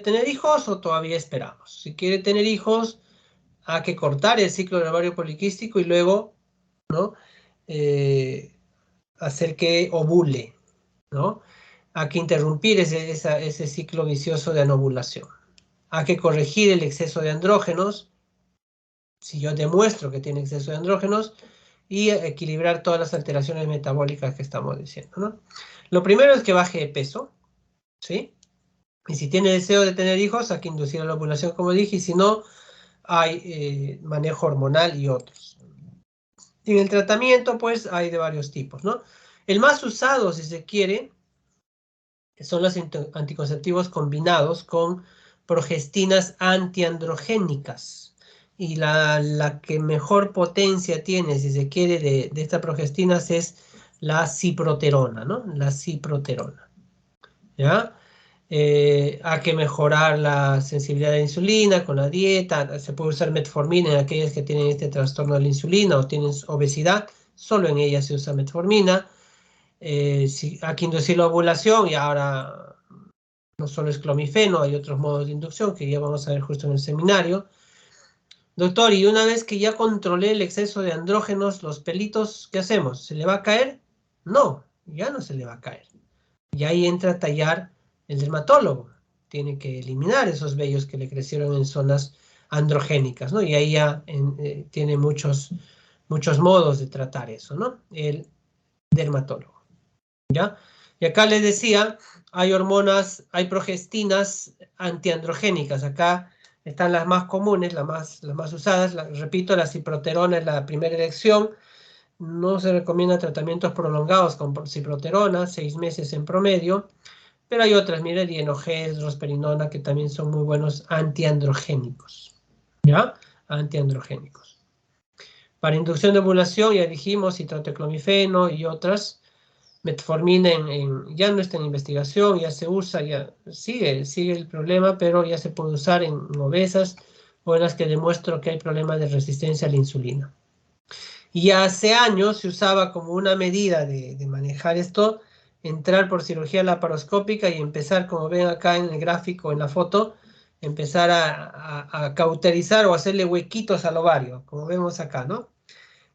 tener hijos o todavía esperamos? Si quiere tener hijos, hay que cortar el ciclo del ovario poliquístico y luego, ¿no? Hacer que ovule, ¿no? Hay que interrumpir ese ciclo vicioso de anovulación. Hay que corregir el exceso de andrógenos, si yo demuestro que tiene exceso de andrógenos, y equilibrar todas las alteraciones metabólicas que estamos diciendo, ¿no? Lo primero es que baje de peso, ¿sí? Y si tiene deseo de tener hijos, hay que inducir a la ovulación, como dije, y si no, hay manejo hormonal y otros. En el tratamiento, pues, hay de varios tipos, ¿no? El más usado, si se quiere, son los anticonceptivos combinados con progestinas antiandrogénicas. Y la que mejor potencia tiene, si se quiere, de estas progestinas es la ciproterona, ¿no? La ciproterona, ¿ya? Hay que mejorar la sensibilidad a la insulina con la dieta. Se puede usar metformina en aquellas que tienen este trastorno de la insulina o tienen obesidad. Solo en ellas se usa metformina. Hay que inducir la ovulación y ahora no solo es clomifeno, hay otros modos de inducción que ya vamos a ver justo en el seminario. Doctor, y una vez que ya controlé el exceso de andrógenos, los pelitos, ¿qué hacemos? ¿Se le va a caer? No, ya no se le va a caer. Y ahí entra a tallar el dermatólogo. Tiene que eliminar esos vellos que le crecieron en zonas androgénicas, ¿no? Y ahí ya tiene muchos modos de tratar eso, ¿no? El dermatólogo, ¿ya? Y acá les decía, hay hormonas, hay progestinas antiandrogénicas. Acá están las más comunes, las más usadas. Repito, la ciproterona es la primera elección. No se recomienda tratamientos prolongados con ciproterona, 6 meses en promedio. Pero hay otras, mire, dienogel, rosperinona, que también son muy buenos antiandrogénicos. ¿Ya? Antiandrogénicos. Para inducción de ovulación, ya dijimos, citroteclomifeno y otras. Metformina ya no está en investigación, ya se usa, ya sigue el problema, pero ya se puede usar en obesas o en las que demuestro que hay problemas de resistencia a la insulina. Y hace años se usaba como una medida de manejar esto, entrar por cirugía laparoscópica y empezar, como ven acá en el gráfico, en la foto, empezar a cauterizar o hacerle huequitos al ovario, como vemos acá, ¿no?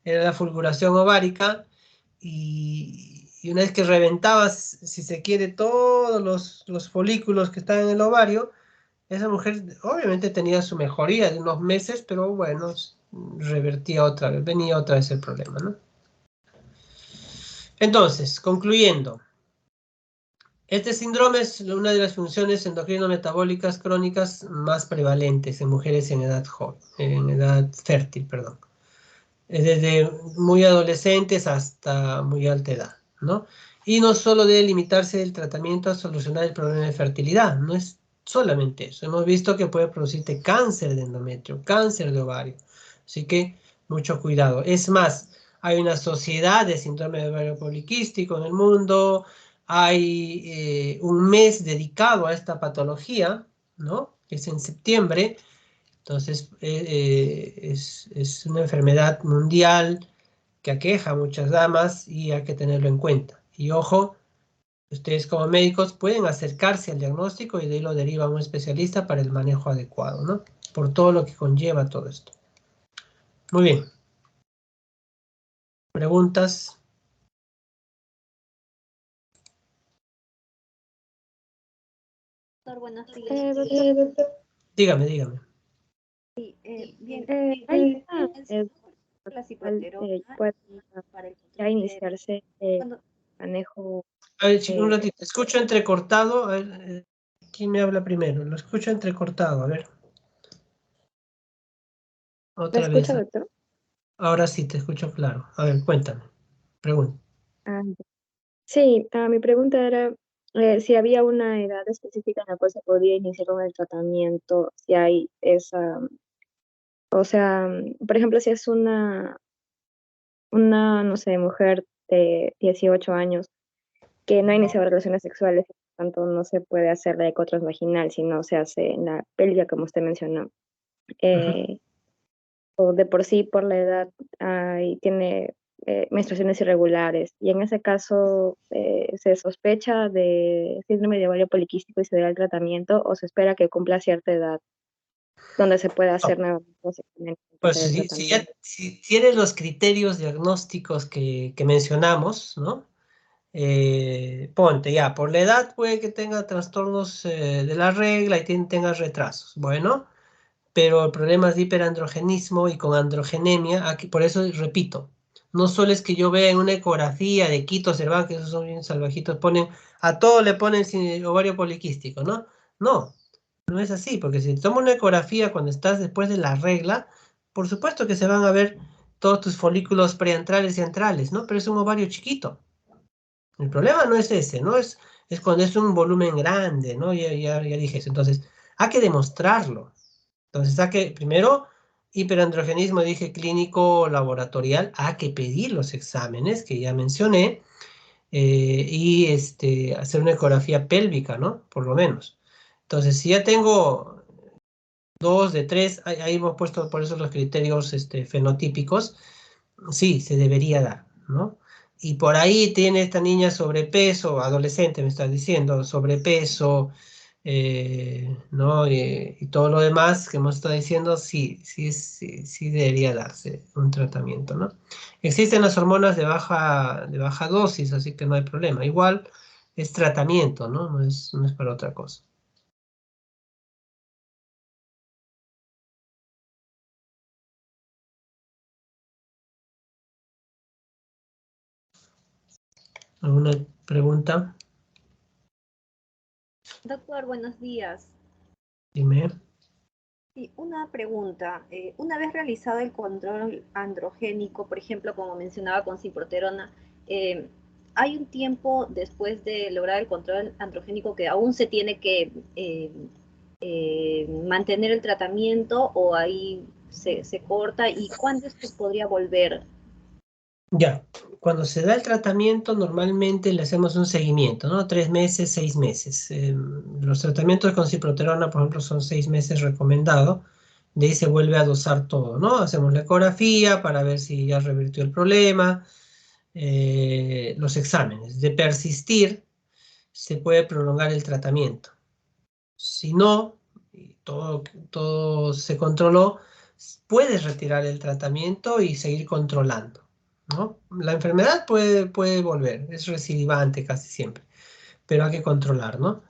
Era la fulguración ovárica y y una vez que reventabas, si se quiere, todos los folículos que están en el ovario, esa mujer obviamente tenía su mejoría de unos meses, pero bueno, revertía otra vez, venía otra vez el problema, ¿no? Entonces, concluyendo, este síndrome es una de las funciones endocrino-metabólicas crónicas más prevalentes en mujeres en edad joven, en edad fértil, perdón. Desde muy adolescentes hasta muy alta edad, ¿no? Y no solo debe limitarse el tratamiento a solucionar el problema de fertilidad, no es solamente eso. Hemos visto que puede producirte cáncer de endometrio, cáncer de ovario, así que mucho cuidado. Es más, hay una sociedad de síndrome de ovario poliquístico en el mundo, hay un mes dedicado a esta patología, ¿no? Que es en septiembre. Entonces, es una enfermedad mundial que aqueja a muchas damas y hay que tenerlo en cuenta. Y ojo, ustedes como médicos pueden acercarse al diagnóstico y de ahí lo deriva a un especialista para el manejo adecuado, ¿no? Por todo lo que conlleva todo esto. Muy bien. ¿Preguntas? Doctor, buenos días. Doctor, Dígame, dígame. Bien, hay el una señor por la la cual ciproterona pueda para el ya control de iniciarse cuando manejo. A ver, chico, un Eh, ratito. Escucho entrecortado. A ver, ¿quién me habla primero? Lo escucho entrecortado. A ver, ¿Me otra vez. escucha, doctor? Ahora sí, te escucho claro. A ver, cuéntame. Pregunta. Ah, sí, mi pregunta era si había una edad específica en la cual se podía iniciar con el tratamiento, si hay esa, o sea, por ejemplo, si es una, no sé, mujer de 18 años que no ha iniciado relaciones sexuales, por tanto no se puede hacer la eco transvaginal, sino se hace en la pelvis, como usted mencionó. Ujú. Eh, o de por sí, por la edad, tiene menstruaciones irregulares. Y en ese caso, ¿se sospecha de síndrome de ovario poliquístico y se da el tratamiento o se espera que cumpla cierta edad donde se pueda No, hacer nuevamente pues empezar el tratamiento? si tienes los criterios diagnósticos que mencionamos, ¿no? Ponte ya, por la edad puede que tenga trastornos de la regla y tenga retrasos. Bueno, pero el problema es de hiperandrogenismo y con androgenemia, aquí, por eso repito, no solo es que yo vea en una ecografía de Quito Cervantes, que esos son bien salvajitos, a todo le ponen ovario poliquístico, ¿no? No, no es así, porque si tomo una ecografía cuando estás después de la regla, por supuesto que se van a ver todos tus folículos preantrales y antrales, ¿no? Pero es un ovario chiquito. El problema no es ese, ¿no? Es cuando es un volumen grande, ¿no? Ya dije eso. Entonces, hay que demostrarlo. Entonces, primero, hiperandrogenismo, dije clínico laboratorial, hay que pedir los exámenes que ya mencioné y hacer una ecografía pélvica, ¿no? Por lo menos. Entonces, si ya tengo dos de tres, ahí hemos puesto por eso los criterios fenotípicos, sí, se debería dar, ¿no? Y por ahí tiene esta niña sobrepeso, adolescente me estás diciendo, sobrepeso, ¿no? Y todo lo demás que hemos estado diciendo, sí debería darse un tratamiento, ¿no? Existen las hormonas de baja dosis, así que no hay problema. Igual es tratamiento, ¿no? No es para otra cosa. ¿Alguna pregunta? Doctor, buenos días. Dime. Sí, una pregunta. Una vez realizado el control androgénico, por ejemplo, como mencionaba con ciproterona, eh, ¿hay un tiempo después de lograr el control androgénico que aún se tiene que mantener el tratamiento o ahí se corta? ¿Y cuándo es que podría volver? Ya, cuando se da el tratamiento, normalmente le hacemos un seguimiento, ¿no? 3 meses, 6 meses. Los tratamientos con ciproterona, por ejemplo, son 6 meses recomendado. De ahí se vuelve a dosar todo, ¿no? Hacemos la ecografía para ver si ya revirtió el problema. Los exámenes. De persistir, se puede prolongar el tratamiento. Si no, y todo se controló, puedes retirar el tratamiento y seguir controlando. ¿no? La enfermedad puede volver, es recidivante casi siempre, pero hay que controlar, ¿no?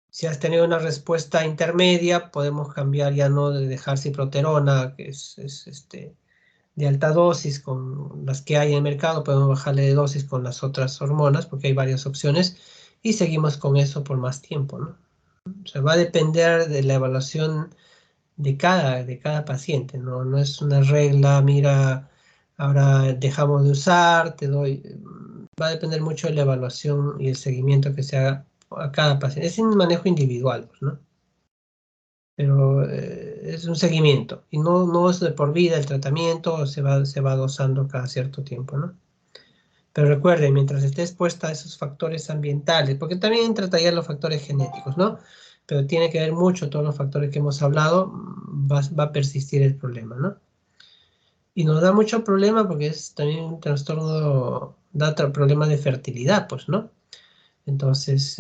Si has tenido una respuesta intermedia, podemos cambiar ya no de dejar ciproterona, que es de alta dosis con las que hay en el mercado, podemos bajarle de dosis con las otras hormonas, porque hay varias opciones, y seguimos con eso por más tiempo, ¿no? O sea, va a depender de la evaluación de cada paciente, ¿no? No es una regla, mira, ahora dejamos de usar, te doy. Va a depender mucho de la evaluación y el seguimiento que se haga a cada paciente. Es un manejo individual, pues, ¿no? Pero es un seguimiento y no es de por vida el tratamiento, se va dosando cada cierto tiempo, ¿no? Pero recuerden, mientras esté expuesta a esos factores ambientales, porque también entra a los factores genéticos, ¿no? Pero tiene que ver mucho todos los factores que hemos hablado, va a persistir el problema, ¿no? Y nos da mucho problema porque es también un trastorno, da problema de fertilidad, pues, ¿no? Entonces,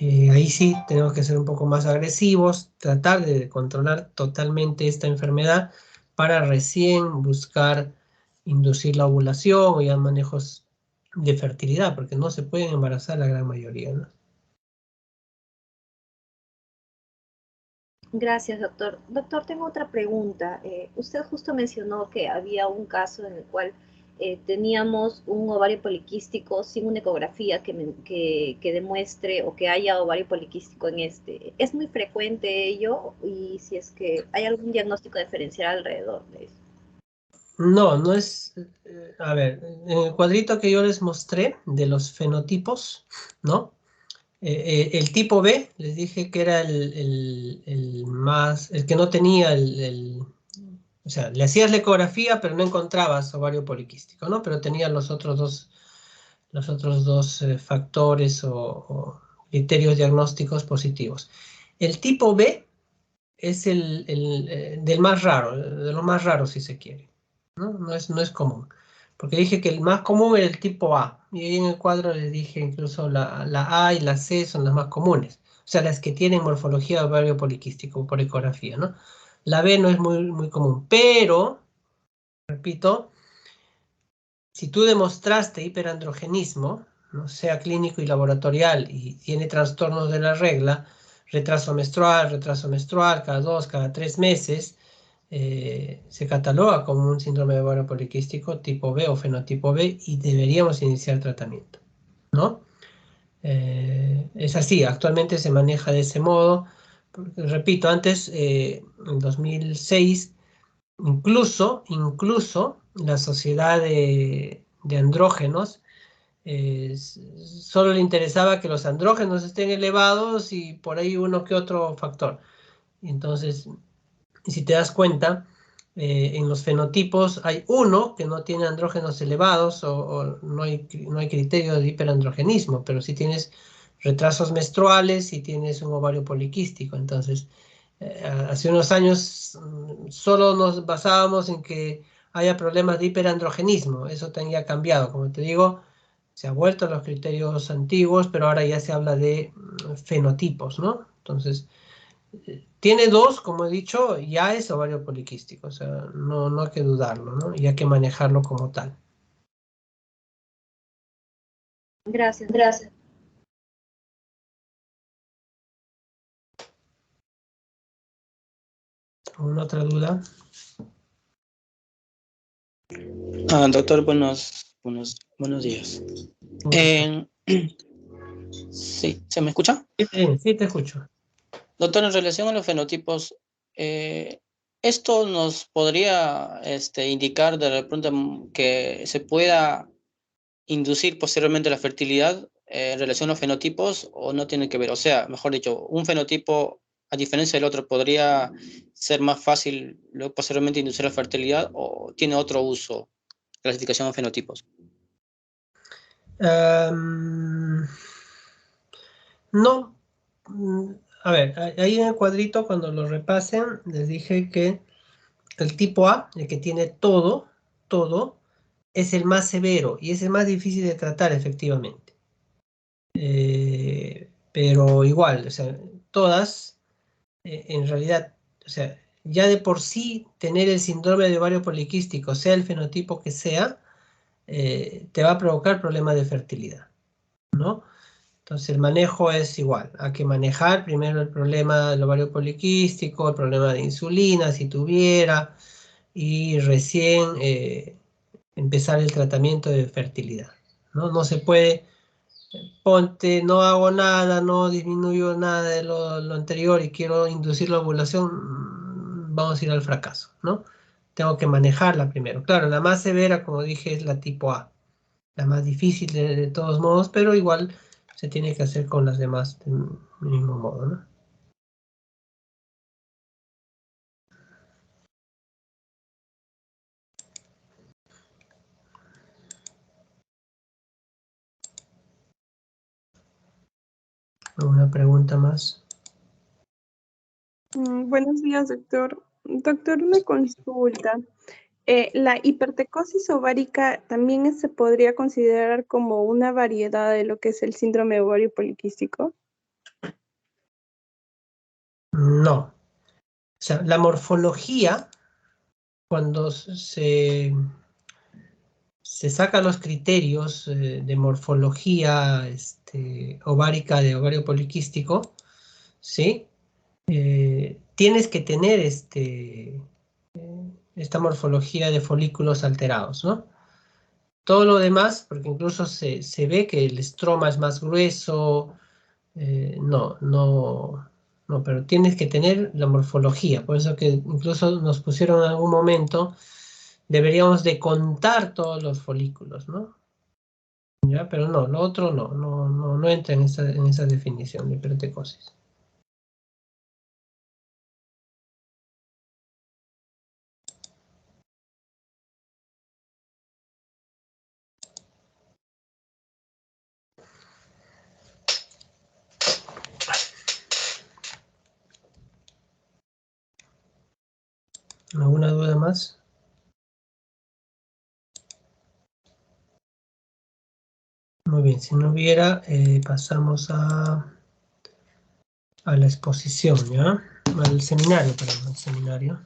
ahí sí tenemos que ser un poco más agresivos, tratar de controlar totalmente esta enfermedad para recién buscar inducir la ovulación o ya manejos de fertilidad, porque no se pueden embarazar la gran mayoría, ¿no? Gracias, doctor. Doctor, tengo otra pregunta. Usted justo mencionó que había un caso en el cual teníamos un ovario poliquístico sin una ecografía que demuestre o que haya ovario poliquístico en este. ¿Es muy frecuente ello? Y si es que hay algún diagnóstico diferencial alrededor de eso. No es, a ver, en el cuadrito que yo les mostré de los fenotipos, ¿no? El tipo B, les dije que era el que no tenía o sea, le hacías la ecografía, pero no encontrabas ovario poliquístico, ¿no? Pero tenía los otros dos factores o criterios diagnósticos positivos. El tipo B es del más raro, de lo más raro si se quiere, ¿no? No es común. Porque dije que el más común era el tipo A. Y ahí en el cuadro les dije incluso la A y la C son las más comunes. O sea, las que tienen morfología de ovario poliquístico por ecografía, ¿no? La B no es muy, muy común. Pero, repito, si tú demostraste hiperandrogenismo, ¿no? Sea clínico y laboratorial y tiene trastornos de la regla, retraso menstrual, cada 2, cada 3 meses, se cataloga como un síndrome de ovario poliquístico tipo B o fenotipo B y deberíamos iniciar tratamiento, ¿no? Es así, actualmente se maneja de ese modo. Porque, repito, antes, en 2006, incluso la sociedad de andrógenos solo le interesaba que los andrógenos estén elevados y por ahí uno que otro factor. Entonces, si te das cuenta, en los fenotipos hay uno que no tiene andrógenos elevados o no hay criterio de hiperandrogenismo, pero si tienes retrasos menstruales y tienes un ovario poliquístico. Entonces, hace unos años solo nos basábamos en que haya problemas de hiperandrogenismo. Eso también ha cambiado. Como te digo, se ha vuelto a los criterios antiguos, pero ahora ya se habla de fenotipos, ¿no? Entonces, tiene dos, como he dicho, ya es ovario poliquístico. O sea, no hay que dudarlo, ¿no? Y hay que manejarlo como tal. Gracias, doctor. Gracias. ¿Alguna otra duda? Doctor, buenos días. Sí, ¿se me escucha? Sí, te escucho. Doctor, en relación a los fenotipos, ¿esto nos podría indicar de repente que se pueda inducir posteriormente la fertilidad en relación a los fenotipos o no tiene que ver? O sea, mejor dicho, un fenotipo, a diferencia del otro, ¿podría ser más fácil luego posteriormente inducir la fertilidad o tiene otro uso, clasificación de fenotipos? No. A ver, ahí en el cuadrito, cuando lo repasen, les dije que el tipo A, el que tiene todo, es el más severo y es el más difícil de tratar efectivamente. Pero igual, o sea, todas, en realidad, o sea, ya de por sí tener el síndrome de ovario poliquístico, sea el fenotipo que sea, te va a provocar problemas de fertilidad, ¿no? Entonces el manejo es igual, hay que manejar primero el problema del ovario poliquístico, el problema de insulina si tuviera, y recién empezar el tratamiento de fertilidad, ¿no? No se puede, ponte, no hago nada, no disminuyo nada de lo anterior y quiero inducir la ovulación, vamos a ir al fracaso, ¿no? Tengo que manejarla primero. Claro, la más severa, como dije, es la tipo A, la más difícil de todos modos, pero igual se tiene que hacer con las demás del mismo modo, ¿no? ¿Alguna pregunta más? Buenos días, doctor. Doctor, una consulta. ¿La hipertecosis ovárica también se podría considerar como una variedad de lo que es el síndrome ovario poliquístico? No. O sea, la morfología, cuando se sacan los criterios de morfología ovárica de ovario poliquístico, ¿sí? Tienes que tener esta morfología de folículos alterados, ¿no? Todo lo demás, porque incluso se ve que el estroma es más grueso, no, pero tienes que tener la morfología, por eso que incluso nos pusieron en algún momento, deberíamos de contar todos los folículos, ¿no? ¿Ya? Pero no, lo otro no entra en esa definición de hipertecosis. ¿Alguna duda más? Muy bien, si no hubiera, pasamos a la exposición, ¿ya? Al seminario, perdón, al seminario.